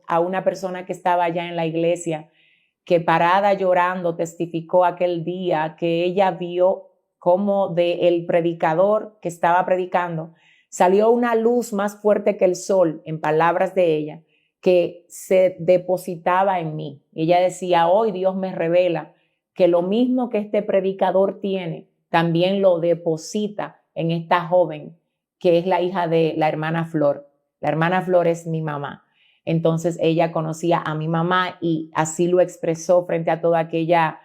a una persona que estaba allá en la iglesia, que parada llorando testificó aquel día que ella vio cómo del predicador que estaba predicando salió una luz más fuerte que el sol, en palabras de ella, que se depositaba en mí. Ella decía, hoy Dios me revela que lo mismo que este predicador tiene, también lo deposita en esta joven, que es la hija de la hermana Flor. La hermana Flor es mi mamá. Entonces ella conocía a mi mamá y así lo expresó frente a toda aquella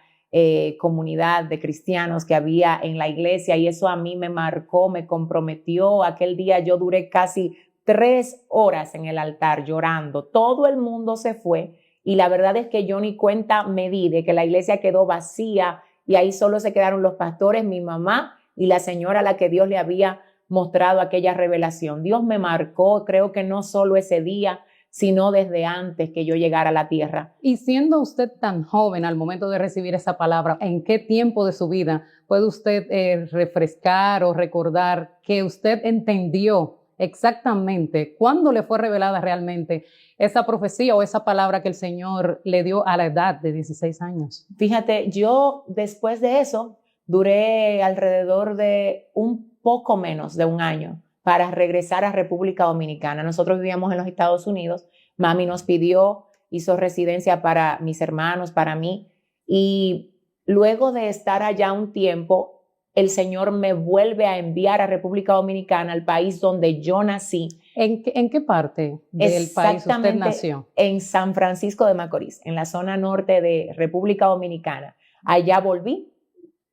comunidad de cristianos que había en la iglesia, y eso a mí me marcó, me comprometió. Aquel día yo duré casi 3 horas en el altar llorando. Todo el mundo se fue y la verdad es que yo ni cuenta me di de que la iglesia quedó vacía y ahí solo se quedaron los pastores, mi mamá y la señora a la que Dios le había mostrado aquella revelación. Dios me marcó, creo que no solo ese día, sino desde antes que yo llegara a la tierra. Y siendo usted tan joven al momento de recibir esa palabra, ¿en qué tiempo de su vida puede usted refrescar o recordar que usted entendió exactamente cuándo le fue revelada realmente esa profecía o esa palabra que el Señor le dio a la edad de 16 años? Fíjate, yo después de eso duré alrededor de un poco menos de un año para regresar a República Dominicana. Nosotros vivíamos en los Estados Unidos, mami nos pidió, hizo residencia para mis hermanos, para mí, y luego de estar allá un tiempo, el Señor me vuelve a enviar a República Dominicana, al país donde yo nací. ¿En qué parte del país usted nació? En San Francisco de Macorís, en la zona norte de República Dominicana. Allá volví,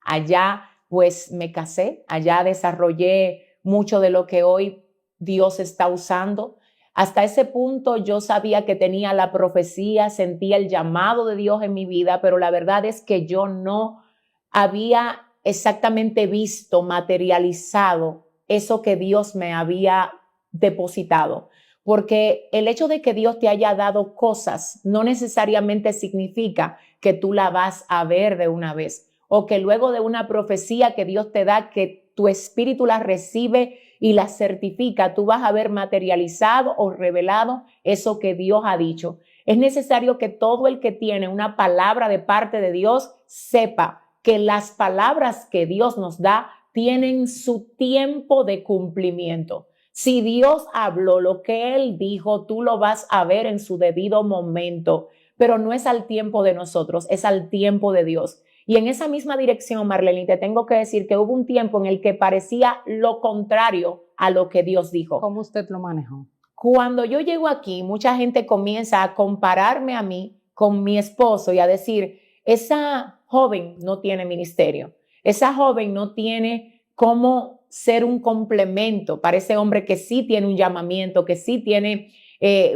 allá pues me casé, allá desarrollé mucho de lo que hoy Dios está usando. Hasta ese punto yo sabía que tenía la profecía, sentía el llamado de Dios en mi vida, pero la verdad es que yo no había exactamente visto, materializado eso que Dios me había depositado. Porque el hecho de que Dios te haya dado cosas no necesariamente significa que tú la vas a ver de una vez, o que luego de una profecía que Dios te da, que tu espíritu la recibe y la certifica, tú vas a ver materializado o revelado eso que Dios ha dicho. Es necesario que todo el que tiene una palabra de parte de Dios sepa que las palabras que Dios nos da tienen su tiempo de cumplimiento. Si Dios habló lo que Él dijo, tú lo vas a ver en su debido momento, pero no es al tiempo de nosotros, es al tiempo de Dios. Y en esa misma dirección, Marlene, te tengo que decir que hubo un tiempo en el que parecía lo contrario a lo que Dios dijo. ¿Cómo usted lo manejó? Cuando yo llego aquí, mucha gente comienza a compararme a mí con mi esposo y a decir, esa joven no tiene ministerio, esa joven no tiene cómo ser un complemento para ese hombre que sí tiene un llamamiento, que sí tiene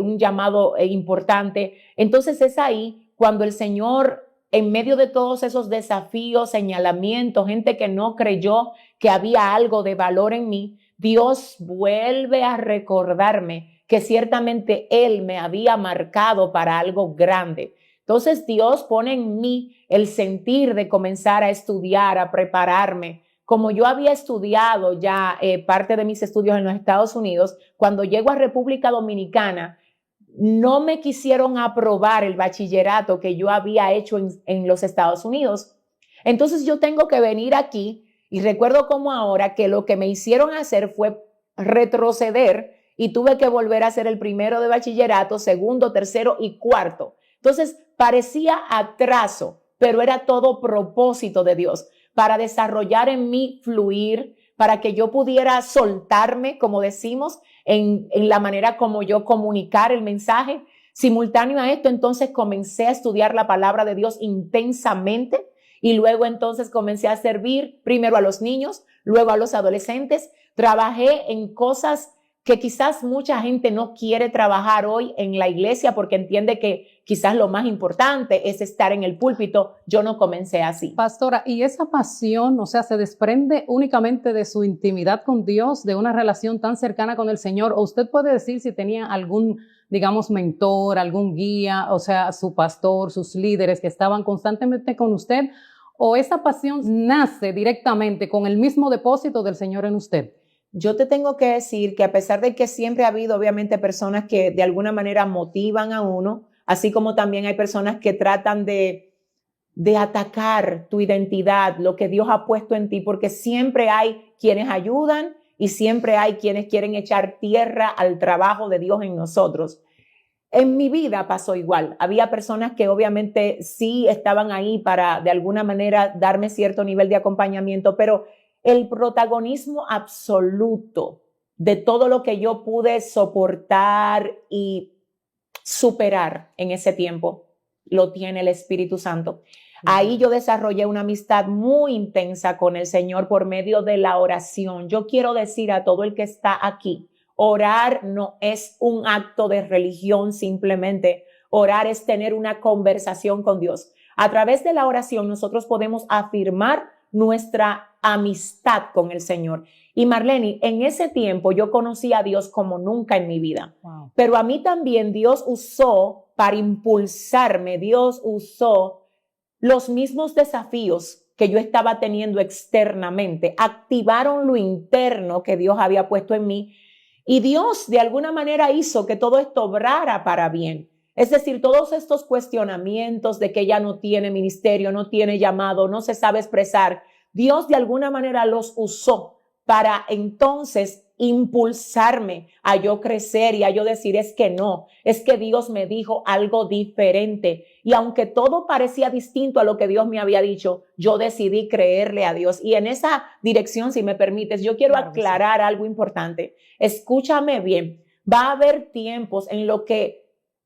un llamado importante. Entonces es ahí cuando el Señor, en medio de todos esos desafíos, señalamientos, gente que no creyó que había algo de valor en mí, Dios vuelve a recordarme que ciertamente Él me había marcado para algo grande. Entonces Dios pone en mí el sentir de comenzar a estudiar, a prepararme. Como yo había estudiado ya parte de mis estudios en los Estados Unidos, cuando llego a República Dominicana, no me quisieron aprobar el bachillerato que yo había hecho en los Estados Unidos. Entonces yo tengo que venir aquí y recuerdo como ahora que lo que me hicieron hacer fue retroceder y tuve que volver a hacer el primero de bachillerato, segundo, tercero y cuarto. Entonces parecía atraso, pero era todo propósito de Dios para desarrollar en mí fluir, para que yo pudiera soltarme, como decimos, en la manera como yo comunicar el mensaje. Simultáneo a esto, entonces comencé a estudiar la palabra de Dios intensamente y luego entonces comencé a servir primero a los niños, luego a los adolescentes. Trabajé en cosas que quizás mucha gente no quiere trabajar hoy en la iglesia porque entiende que quizás lo más importante es estar en el púlpito. Yo no comencé así. Pastora, ¿y esa pasión, o sea, se desprende únicamente de su intimidad con Dios, de una relación tan cercana con el Señor? ¿O usted puede decir si tenía algún, digamos, mentor, algún guía, o sea, su pastor, sus líderes que estaban constantemente con usted? ¿O esa pasión nace directamente con el mismo depósito del Señor en usted? yo te tengo que decir que a pesar de que siempre ha habido obviamente personas que de alguna manera motivan a uno, así como también hay personas que tratan de atacar tu identidad, lo que Dios ha puesto en ti, porque siempre hay quienes ayudan y siempre hay quienes quieren echar tierra al trabajo de Dios en nosotros. En mi vida pasó igual. Había personas que obviamente sí estaban ahí para de alguna manera darme cierto nivel de acompañamiento, pero el protagonismo absoluto de todo lo que yo pude soportar y superar en ese tiempo lo tiene el Espíritu Santo. Ahí yo desarrollé una amistad muy intensa con el Señor por medio de la oración. Yo quiero decir a todo el que está aquí, orar no es un acto de religión simplemente. Orar es tener una conversación con Dios. A través de la oración nosotros podemos afirmar nuestra amistad con el Señor. Y Marlene, en ese tiempo yo conocí a Dios como nunca en mi vida. Wow. Pero a mí también Dios usó para impulsarme, Dios usó los mismos desafíos que yo estaba teniendo externamente, activaron lo interno que Dios había puesto en mí y Dios de alguna manera hizo que todo esto obrara para bien. Es decir, todos estos cuestionamientos de que ella no tiene ministerio, no tiene llamado, no se sabe expresar, Dios de alguna manera los usó para entonces impulsarme a yo crecer y a yo decir es que no, es que Dios me dijo algo diferente. Y aunque todo parecía distinto a lo que Dios me había dicho, yo decidí creerle a Dios. Y en esa dirección, si me permites, yo quiero aclarar algo importante. Escúchame bien, va a haber tiempos en lo que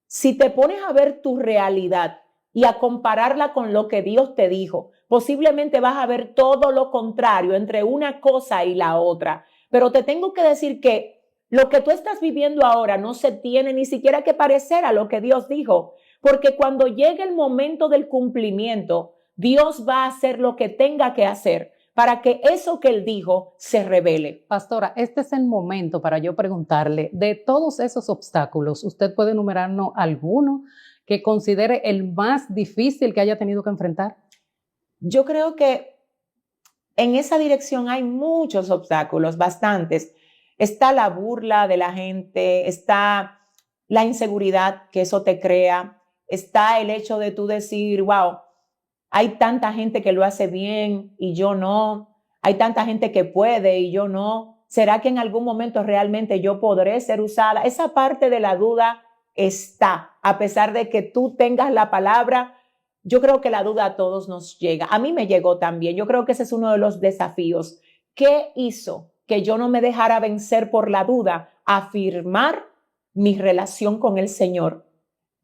si te pones a ver tu realidad y a compararla con lo que Dios te dijo, posiblemente vas a ver todo lo contrario entre una cosa y la otra. Pero te tengo que decir que lo que tú estás viviendo ahora no se tiene ni siquiera que parecer a lo que Dios dijo, porque cuando llegue el momento del cumplimiento, Dios va a hacer lo que tenga que hacer para que eso que Él dijo se revele. Pastora, este es el momento para yo preguntarle, de todos esos obstáculos, ¿usted puede enumerarnos alguno que considere el más difícil que haya tenido que enfrentar? Yo creo que en esa dirección hay muchos obstáculos, bastantes. Está la burla de la gente, está la inseguridad que eso te crea, está el hecho de tú decir, wow, hay tanta gente que lo hace bien y yo no, hay tanta gente que puede y yo no. ¿Será que en algún momento realmente yo podré ser usada? Esa parte de la duda está, a pesar de que tú tengas la palabra. Yo creo que la duda a todos nos llega. A mí me llegó también. Yo creo que ese es uno de los desafíos. ¿Qué hizo que yo no me dejara vencer por la duda? Afirmar mi relación con el Señor.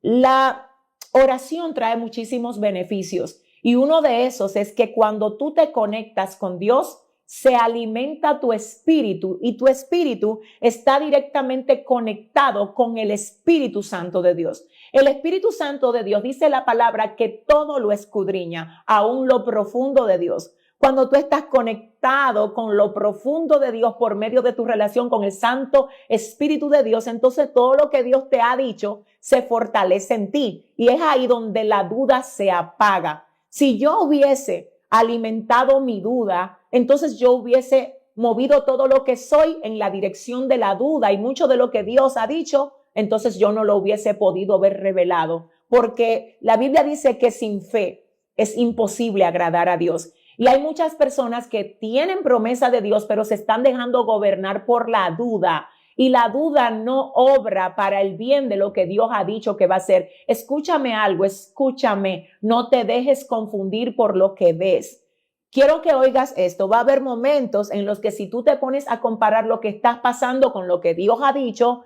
La oración trae muchísimos beneficios y uno de esos es que cuando tú te conectas con Dios, se alimenta tu espíritu y tu espíritu está directamente conectado con el Espíritu Santo de Dios. El Espíritu Santo de Dios dice la palabra que todo lo escudriña, aún lo profundo de Dios. Cuando tú estás conectado con lo profundo de Dios por medio de tu relación con el Santo Espíritu de Dios, entonces todo lo que Dios te ha dicho se fortalece en ti y es ahí donde la duda se apaga. Si yo hubiese alimentado mi duda, entonces yo hubiese movido todo lo que soy en la dirección de la duda y mucho de lo que Dios ha dicho, entonces yo no lo hubiese podido ver revelado, porque la Biblia dice que sin fe es imposible agradar a Dios. Y hay muchas personas que tienen promesa de Dios, pero se están dejando gobernar por la duda. Y la duda no obra para el bien de lo que Dios ha dicho que va a hacer. Escúchame algo, escúchame. No te dejes confundir por lo que ves. Quiero que oigas esto. Va a haber momentos en los que si tú te pones a comparar lo que estás pasando con lo que Dios ha dicho,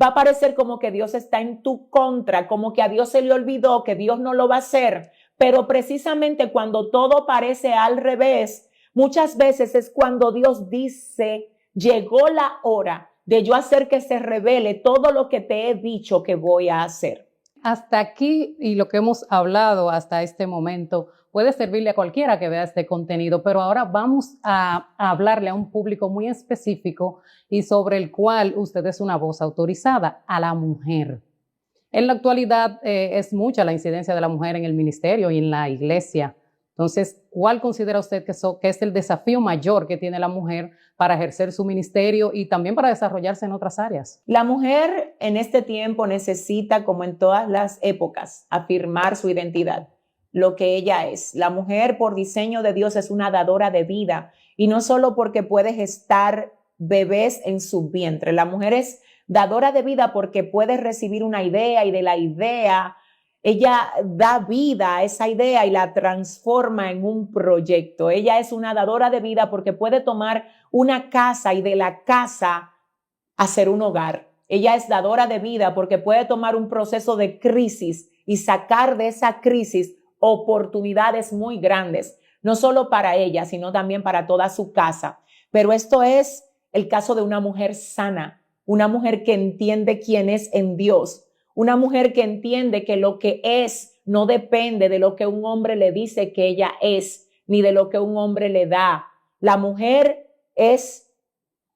va a parecer como que Dios está en tu contra, como que a Dios se le olvidó, que Dios no lo va a hacer. Pero precisamente cuando todo parece al revés, muchas veces es cuando Dios dice, llegó la hora de yo hacer que se revele todo lo que te he dicho que voy a hacer. Hasta aquí y lo que hemos hablado hasta este momento puede servirle a cualquiera que vea este contenido, pero ahora vamos a hablarle a un público muy específico y sobre el cual usted es una voz autorizada, a la mujer. En la actualidad es mucha la incidencia de la mujer en el ministerio y en la iglesia. Entonces, ¿cuál considera usted que es el desafío mayor que tiene la mujer para ejercer su ministerio y también para desarrollarse en otras áreas? La mujer en este tiempo necesita, como en todas las épocas, afirmar su identidad, lo que ella es. La mujer, por diseño de Dios, es una dadora de vida, y no solo porque puede gestar bebés en su vientre. La mujer es dadora de vida porque puede recibir una idea, y de la idea ella da vida a esa idea y la transforma en un proyecto. Ella es una dadora de vida porque puede tomar una casa y de la casa hacer un hogar. Ella es dadora de vida porque puede tomar un proceso de crisis y sacar de esa crisis oportunidades muy grandes, no solo para ella, sino también para toda su casa. Pero esto es el caso de una mujer sana, una mujer que entiende quién es en Dios, una mujer que entiende que lo que es no depende de lo que un hombre le dice que ella es, ni de lo que un hombre le da. La mujer es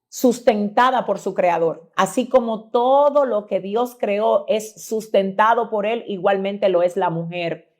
sustentada por su creador. Así como todo lo que Dios creó es sustentado por él, igualmente lo es la mujer.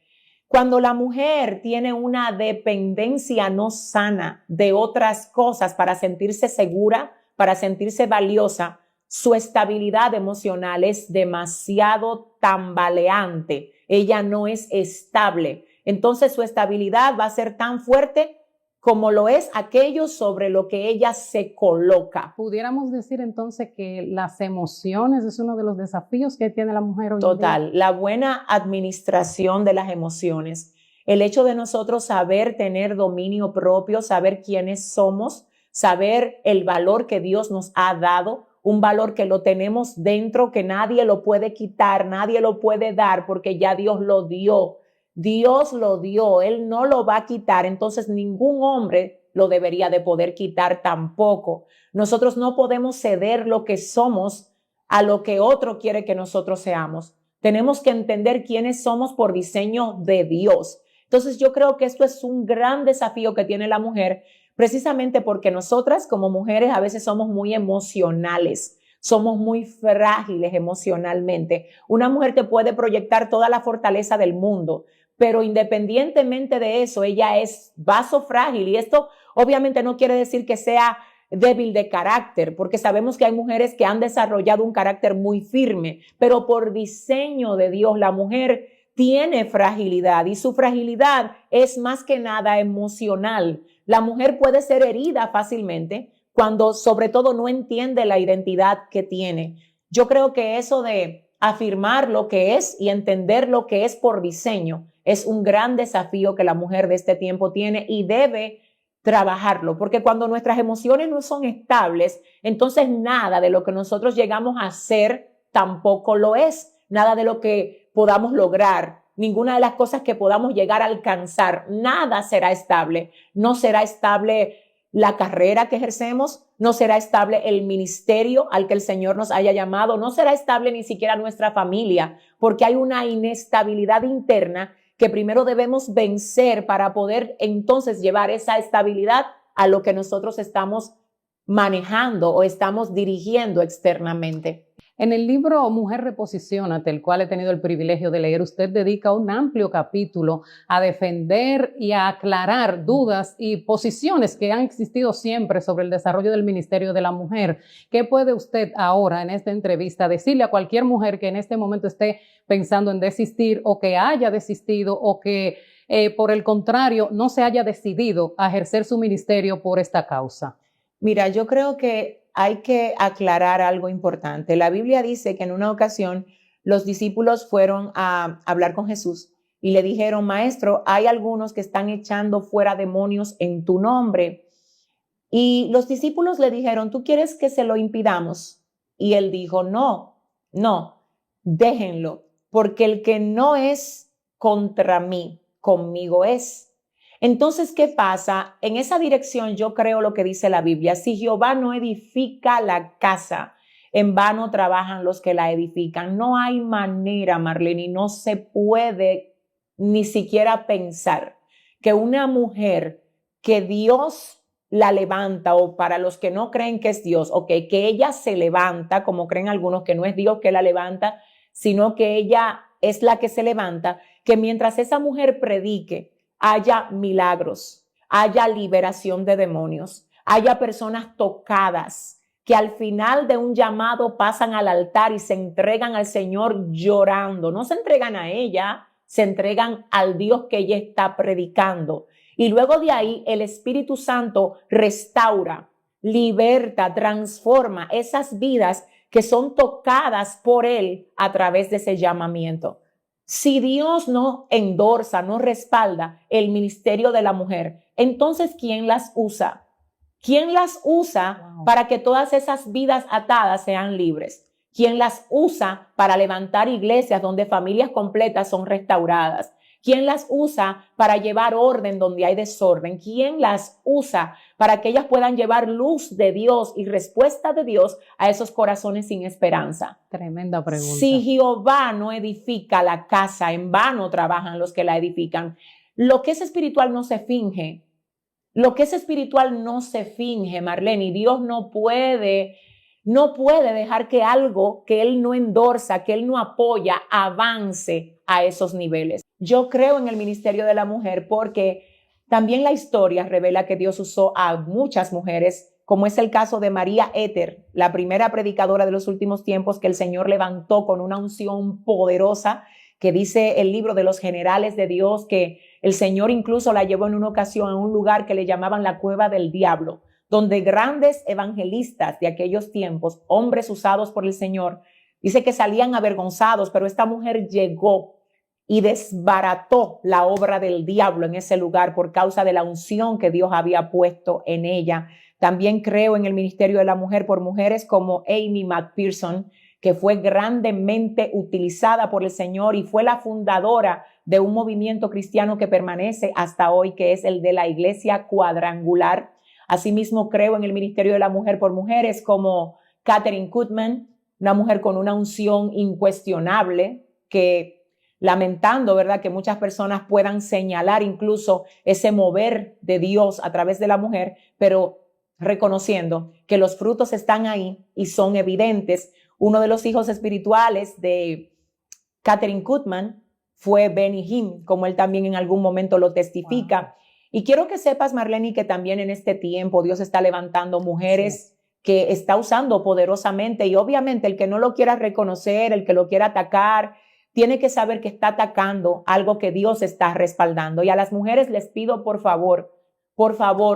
Cuando la mujer tiene una dependencia no sana de otras cosas para sentirse segura, para sentirse valiosa, su estabilidad emocional es demasiado tambaleante. Ella no es estable. Entonces su estabilidad va a ser tan fuerte como lo es aquello sobre lo que ella se coloca. Pudiéramos decir entonces que las emociones es uno de los desafíos que tiene la mujer hoy en día. Total, la buena administración de las emociones, el hecho de nosotros saber tener dominio propio, saber quiénes somos, saber el valor que Dios nos ha dado, un valor que lo tenemos dentro, que nadie lo puede quitar, nadie lo puede dar, porque ya Dios lo dio. Dios lo dio, Él no lo va a quitar, entonces ningún hombre lo debería de poder quitar tampoco. Nosotros no podemos ceder lo que somos a lo que otro quiere que nosotros seamos. Tenemos que entender quiénes somos por diseño de Dios. Entonces yo creo que esto es un gran desafío que tiene la mujer, precisamente porque nosotras como mujeres a veces somos muy emocionales, somos muy frágiles emocionalmente. Una mujer te puede proyectar toda la fortaleza del mundo, pero independientemente de eso, ella es vaso frágil, y esto obviamente no quiere decir que sea débil de carácter, porque sabemos que hay mujeres que han desarrollado un carácter muy firme, pero por diseño de Dios la mujer tiene fragilidad, y su fragilidad es más que nada emocional. La mujer puede ser herida fácilmente cuando sobre todo no entiende la identidad que tiene. Yo creo que eso de afirmar lo que es y entender lo que es por diseño es un gran desafío que la mujer de este tiempo tiene y debe trabajarlo, porque cuando nuestras emociones no son estables, entonces nada de lo que nosotros llegamos a hacer tampoco lo es, nada de lo que podamos lograr, ninguna de las cosas que podamos llegar a alcanzar, nada será estable. No será estable la carrera que ejercemos, no será estable el ministerio al que el Señor nos haya llamado, no será estable ni siquiera nuestra familia, porque hay una inestabilidad interna que primero debemos vencer para poder entonces llevar esa estabilidad a lo que nosotros estamos manejando o estamos dirigiendo externamente. En el libro Mujer Reposiciónate, el cual he tenido el privilegio de leer, usted dedica un amplio capítulo a defender y a aclarar dudas y posiciones que han existido siempre sobre el desarrollo del Ministerio de la Mujer. ¿Qué puede usted ahora en esta entrevista decirle a cualquier mujer que en este momento esté pensando en desistir o que haya desistido o que por el contrario no se haya decidido a ejercer su ministerio por esta causa? Mira, yo creo que hay que aclarar algo importante. La Biblia dice que en una ocasión los discípulos fueron a hablar con Jesús y le dijeron: Maestro, hay algunos que están echando fuera demonios en tu nombre. Y los discípulos le dijeron: ¿tú quieres que se lo impidamos? Y él dijo: no, déjenlo, porque el que no es contra mí, conmigo es. Entonces, ¿qué pasa? En esa dirección yo creo lo que dice la Biblia: si Jehová no edifica la casa, en vano trabajan los que la edifican. No hay manera, Marlene, no se puede ni siquiera pensar que una mujer que Dios la levanta, o para los que no creen que es Dios, que ella se levanta, como creen algunos que no es Dios que la levanta, sino que ella es la que se levanta, que mientras esa mujer predique, haya milagros, haya liberación de demonios, haya personas tocadas que al final de un llamado pasan al altar y se entregan al Señor llorando. No se entregan a ella, se entregan al Dios que ella está predicando. Y luego de ahí el Espíritu Santo restaura, liberta, transforma esas vidas que son tocadas por Él a través de ese llamamiento. Si Dios no endorsa, no respalda el ministerio de la mujer, entonces ¿quién las usa? ¿Quién las usa para que todas esas vidas atadas sean libres? ¿Quién las usa para levantar iglesias donde familias completas son restauradas? ¿Quién las usa para llevar orden donde hay desorden? ¿Quién las usa para que ellas puedan llevar luz de Dios y respuesta de Dios a esos corazones sin esperanza? Tremenda pregunta. Si Jehová no edifica la casa, en vano trabajan los que la edifican. Lo que es espiritual no se finge. Lo que es espiritual no se finge, Marlene, y Dios no puede dejar que algo que Él no endorsa, que Él no apoya, avance a esos niveles. Yo creo en el ministerio de la mujer porque también la historia revela que Dios usó a muchas mujeres, como es el caso de María Éter, la primera predicadora de los últimos tiempos que el Señor levantó con una unción poderosa, que dice el libro de los generales de Dios que el Señor incluso la llevó en una ocasión a un lugar que le llamaban la cueva del diablo, donde grandes evangelistas de aquellos tiempos, hombres usados por el Señor, dice que salían avergonzados, pero esta mujer llegó y desbarató la obra del diablo en ese lugar por causa de la unción que Dios había puesto en ella. También creo en el ministerio de la mujer por mujeres como Amy McPherson, que fue grandemente utilizada por el Señor y fue la fundadora de un movimiento cristiano que permanece hasta hoy, que es el de la Iglesia Cuadrangular. Asimismo, creo en el ministerio de la mujer por mujeres como Katherine Kuhlman, una mujer con una unción incuestionable que, lamentando, ¿verdad?, que muchas personas puedan señalar incluso ese mover de Dios a través de la mujer, pero reconociendo que los frutos están ahí y son evidentes. Uno de los hijos espirituales de Katherine Kuhlman fue Benny Hinn, como él también en algún momento lo testifica. Wow. Y quiero que sepas, Marlene, que también en este tiempo Dios está levantando mujeres que está usando poderosamente, y obviamente el que no lo quiera reconocer, el que lo quiera atacar, tiene que saber que está atacando algo que Dios está respaldando. Y a las mujeres les pido, por favor,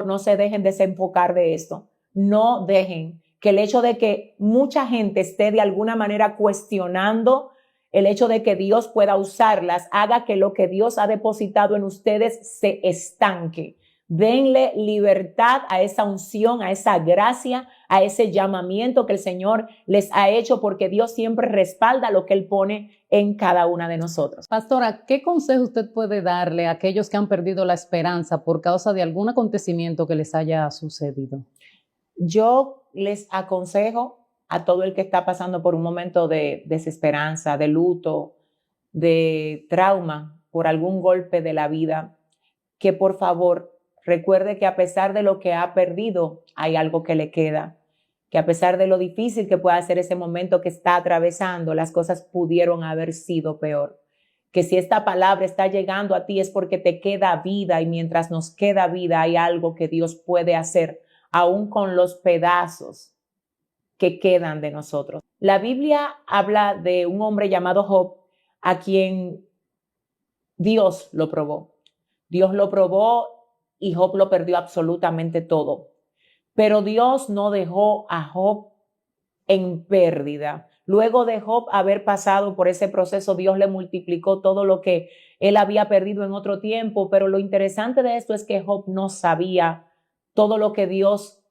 no se dejen desenfocar de esto. No dejen que el hecho de que mucha gente esté de alguna manera cuestionando el hecho de que Dios pueda usarlas, haga que lo que Dios ha depositado en ustedes se estanque. Denle libertad a esa unción, a esa gracia, a ese llamamiento que el Señor les ha hecho, porque Dios siempre respalda lo que Él pone en cada una de nosotros. Pastora, ¿qué consejo usted puede darle a aquellos que han perdido la esperanza por causa de algún acontecimiento que les haya sucedido? Yo les aconsejo a todo el que está pasando por un momento de desesperanza, de luto, de trauma por algún golpe de la vida, que por favor recuerde que a pesar de lo que ha perdido, hay algo que le queda, que a pesar de lo difícil que pueda ser ese momento que está atravesando, las cosas pudieron haber sido peor. Que si esta palabra está llegando a ti es porque te queda vida, y mientras nos queda vida hay algo que Dios puede hacer, aún con los pedazos que quedan de nosotros. La Biblia habla de un hombre llamado Job, a quien Dios lo probó. Dios lo probó y Job lo perdió absolutamente todo. Pero Dios no dejó a Job en pérdida. Luego de Job haber pasado por ese proceso, Dios le multiplicó todo lo que él había perdido en otro tiempo. Pero lo interesante de esto es que Job no sabía todo lo que Dios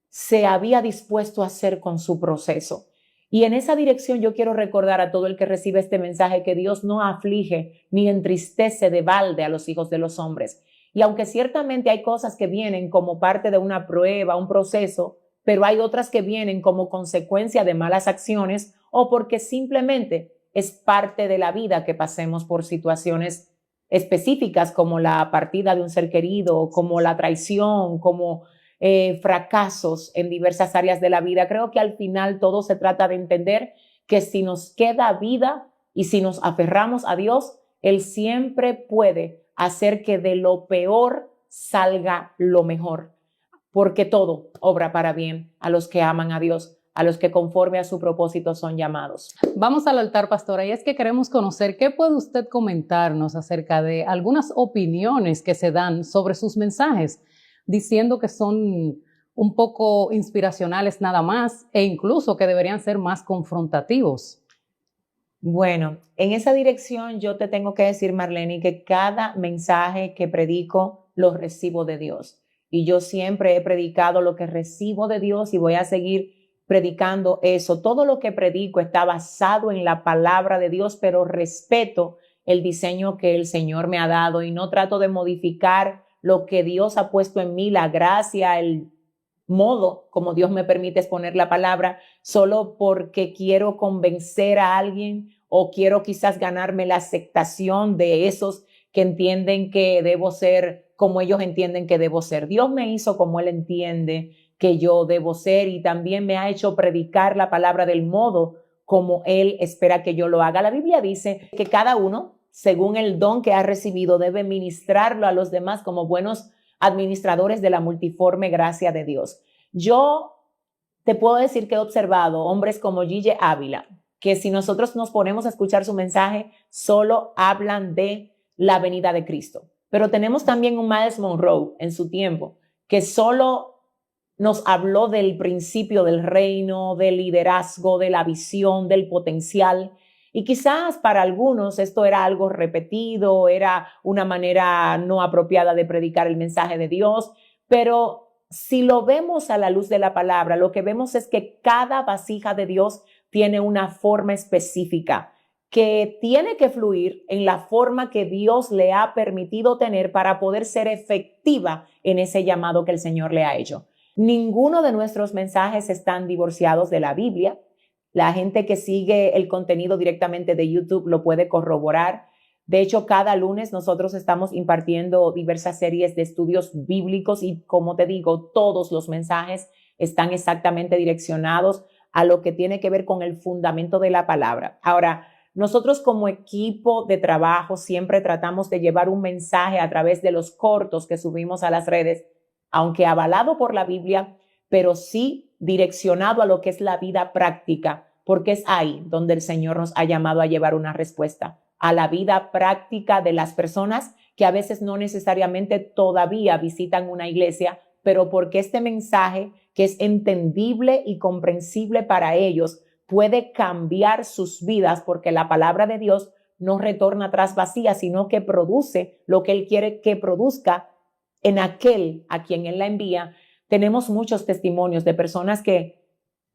se había dispuesto a hacer con su proceso. Y en esa dirección yo quiero recordar a todo el que recibe este mensaje que Dios no aflige ni entristece de balde a los hijos de los hombres. Y aunque ciertamente hay cosas que vienen como parte de una prueba, un proceso, pero hay otras que vienen como consecuencia de malas acciones o porque simplemente es parte de la vida que pasemos por situaciones específicas como la partida de un ser querido, como la traición, como fracasos en diversas áreas de la vida. Creo que al final todo se trata de entender que si nos queda vida y si nos aferramos a Dios, Él siempre puede hacer que de lo peor salga lo mejor, porque todo obra para bien a los que aman a Dios, a los que conforme a su propósito son llamados. Vamos al altar, pastora, y es que queremos conocer qué puede usted comentarnos acerca de algunas opiniones que se dan sobre sus mensajes, diciendo que son un poco inspiracionales nada más e incluso que deberían ser más confrontativos. Bueno, en esa dirección yo te tengo que decir, Marlene, que cada mensaje que predico lo recibo de Dios. Y yo siempre he predicado lo que recibo de Dios y voy a seguir predicando eso. Todo lo que predico está basado en la palabra de Dios, pero respeto el diseño que el Señor me ha dado y no trato de modificar lo que Dios ha puesto en mí, la gracia, el modo como Dios me permite exponer la palabra, solo porque quiero convencer a alguien o quiero quizás ganarme la aceptación de esos que entienden que debo ser como ellos entienden que debo ser. Dios me hizo como Él entiende que yo debo ser y también me ha hecho predicar la palabra del modo como Él espera que yo lo haga. La Biblia dice que cada uno, según el don que ha recibido, debe ministrarlo a los demás como buenos administradores de la multiforme gracia de Dios. Yo te puedo decir que he observado hombres como Gille Ávila, que si nosotros nos ponemos a escuchar su mensaje, solo hablan de la venida de Cristo. Pero tenemos también un Miles Monroe en su tiempo, que solo nos habló del principio del reino, del liderazgo, de la visión, del potencial. Y quizás para algunos esto era algo repetido, era una manera no apropiada de predicar el mensaje de Dios, pero si lo vemos a la luz de la palabra, lo que vemos es que cada vasija de Dios tiene una forma específica que tiene que fluir en la forma que Dios le ha permitido tener para poder ser efectiva en ese llamado que el Señor le ha hecho. Ninguno de nuestros mensajes están divorciados de la Biblia. La gente que sigue el contenido directamente de YouTube lo puede corroborar. De hecho, cada lunes nosotros estamos impartiendo diversas series de estudios bíblicos y, como te digo, todos los mensajes están exactamente direccionados a lo que tiene que ver con el fundamento de la palabra. Ahora, nosotros como equipo de trabajo siempre tratamos de llevar un mensaje a través de los cortos que subimos a las redes, aunque avalado por la Biblia, pero sí direccionado a lo que es la vida práctica, porque es ahí donde el Señor nos ha llamado a llevar una respuesta, a la vida práctica de las personas que a veces no necesariamente todavía visitan una iglesia, pero porque este mensaje, que es entendible y comprensible para ellos, puede cambiar sus vidas, porque la palabra de Dios no retorna atrás vacía, sino que produce lo que Él quiere que produzca en aquel a quien Él la envía. Tenemos muchos testimonios de personas que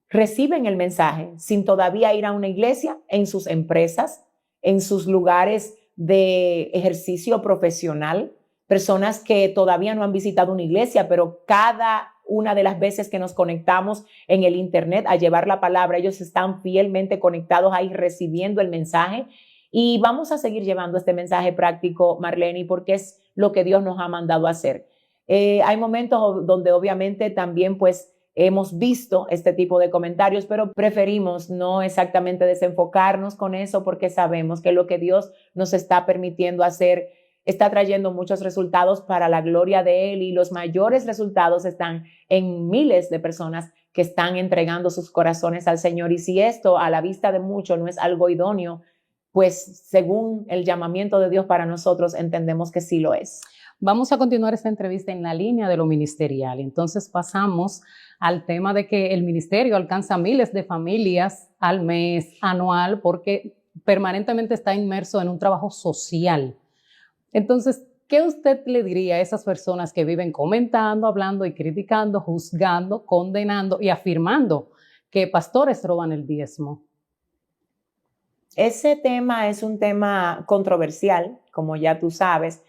reciben el mensaje sin todavía ir a una iglesia, en sus empresas, en sus lugares de ejercicio profesional, personas que todavía no han visitado una iglesia, pero cada una de las veces que nos conectamos en el internet a llevar la palabra, ellos están fielmente conectados ahí recibiendo el mensaje. Y vamos a seguir llevando este mensaje práctico, Marlene, porque es lo que Dios nos ha mandado a hacer. Hay momentos donde obviamente también pues hemos visto este tipo de comentarios, pero preferimos no exactamente desenfocarnos con eso porque sabemos que lo que Dios nos está permitiendo hacer está trayendo muchos resultados para la gloria de Él, y los mayores resultados están en miles de personas que están entregando sus corazones al Señor. Y si esto a la vista de muchos no es algo idóneo, pues según el llamamiento de Dios para nosotros entendemos que sí lo es. Vamos a continuar esta entrevista en la línea de lo ministerial. Entonces pasamos al tema de que el ministerio alcanza miles de familias al mes, anual, porque permanentemente está inmerso en un trabajo social. Entonces, ¿qué usted le diría a esas personas que viven comentando, hablando y criticando, juzgando, condenando y afirmando que pastores roban el diezmo? Ese tema es un tema controversial, como ya tú sabes.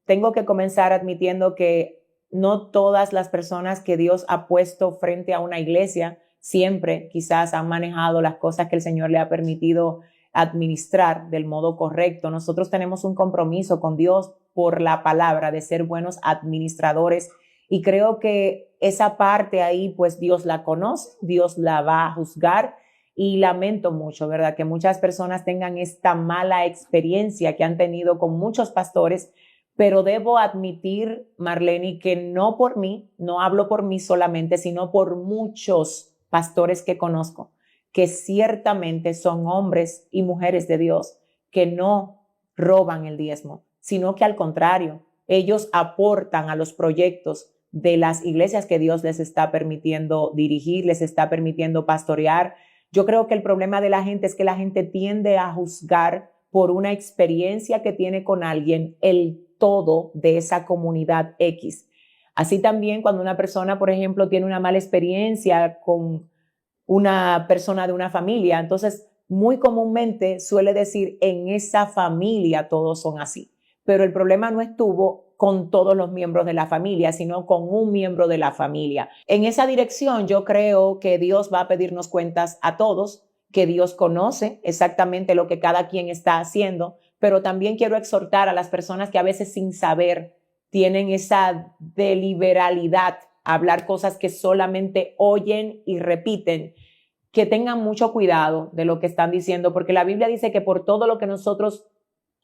Tengo que comenzar admitiendo que no todas las personas que Dios ha puesto frente a una iglesia siempre quizás han manejado las cosas que el Señor le ha permitido administrar del modo correcto. Nosotros tenemos un compromiso con Dios por la palabra de ser buenos administradores, y creo que esa parte ahí pues Dios la conoce, Dios la va a juzgar, Y lamento mucho, ¿verdad? Que muchas personas tengan esta mala experiencia que han tenido con muchos pastores, pero debo admitir, Marlene, que no por mí, no hablo por mí solamente, sino por muchos pastores que conozco, que ciertamente son hombres y mujeres de Dios, que no roban el diezmo, sino que al contrario, ellos aportan a los proyectos de las iglesias que Dios les está permitiendo dirigir, les está permitiendo pastorear. Yo creo que el problema de la gente es que la gente tiende a juzgar por una experiencia que tiene con alguien el todo de esa comunidad X. Así también cuando una persona, por ejemplo, tiene una mala experiencia con una persona de una familia, entonces muy comúnmente suele decir en esa familia todos son así. Pero el problema no estuvo con todos los miembros de la familia, sino con un miembro de la familia. En esa dirección yo creo que Dios va a pedirnos cuentas a todos, que Dios conoce exactamente lo que cada quien está haciendo, pero también quiero exhortar a las personas que a veces sin saber tienen esa deliberalidad a hablar cosas que solamente oyen y repiten, que tengan mucho cuidado de lo que están diciendo, porque la Biblia dice que por todo lo que nosotros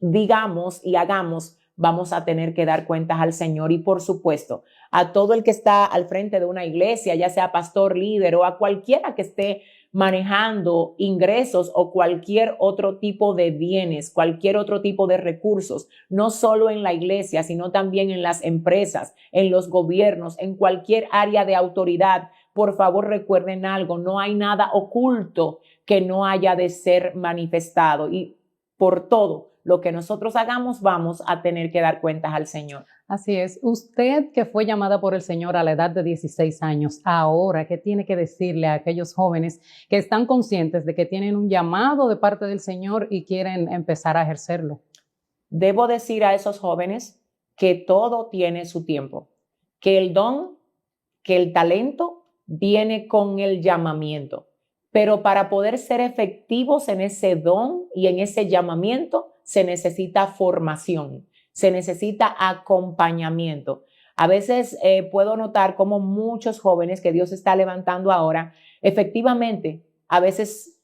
digamos y hagamos, vamos a tener que dar cuentas al Señor. Y por supuesto, a todo el que está al frente de una iglesia, ya sea pastor, líder o a cualquiera que esté manejando ingresos o cualquier otro tipo de bienes, cualquier otro tipo de recursos, no solo en la iglesia, sino también en las empresas, en los gobiernos, en cualquier área de autoridad. Por favor, recuerden algo, no hay nada oculto que no haya de ser manifestado, y por todo lo que nosotros hagamos vamos a tener que dar cuentas al Señor. Así es. Usted que fue llamada por el Señor a la edad de 16 años, ahora, ¿qué tiene que decirle a aquellos jóvenes que están conscientes de que tienen un llamado de parte del Señor y quieren empezar a ejercerlo? Debo decir a esos jóvenes que todo tiene su tiempo, que el don, que el talento viene con el llamamiento, pero para poder ser efectivos en ese don y en ese llamamiento se necesita formación, se necesita acompañamiento. A veces puedo notar cómo muchos jóvenes que Dios está levantando ahora, efectivamente, a veces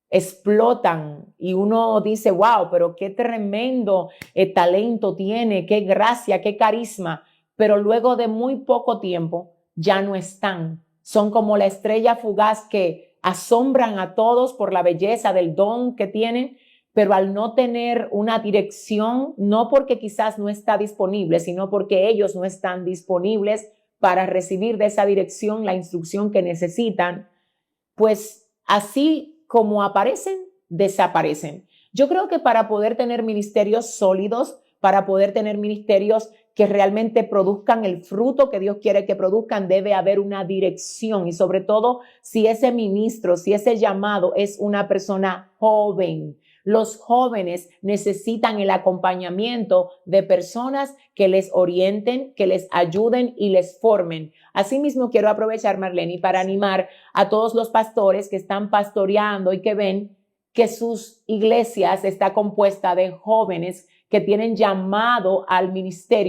explotan y uno dice, wow, pero qué tremendo talento tiene, qué gracia, qué carisma, pero luego de muy poco tiempo ya no están. Son como la estrella fugaz que asombran a todos por la belleza del don que tienen, pero al no tener una dirección, no porque quizás no está disponible, sino porque ellos no están disponibles para recibir de esa dirección la instrucción que necesitan, pues así como aparecen, desaparecen. Yo creo que para poder tener ministerios sólidos, para poder tener ministerios que realmente produzcan el fruto que Dios quiere que produzcan, debe haber una dirección, y sobre todo si ese ministro, si ese llamado es una persona joven. Los jóvenes necesitan el acompañamiento de personas que les orienten, que les ayuden y les formen. Asimismo, quiero aprovechar, Marlene, para animar a todos los pastores que están pastoreando y que ven que sus iglesias está compuesta de jóvenes que tienen llamado al ministerio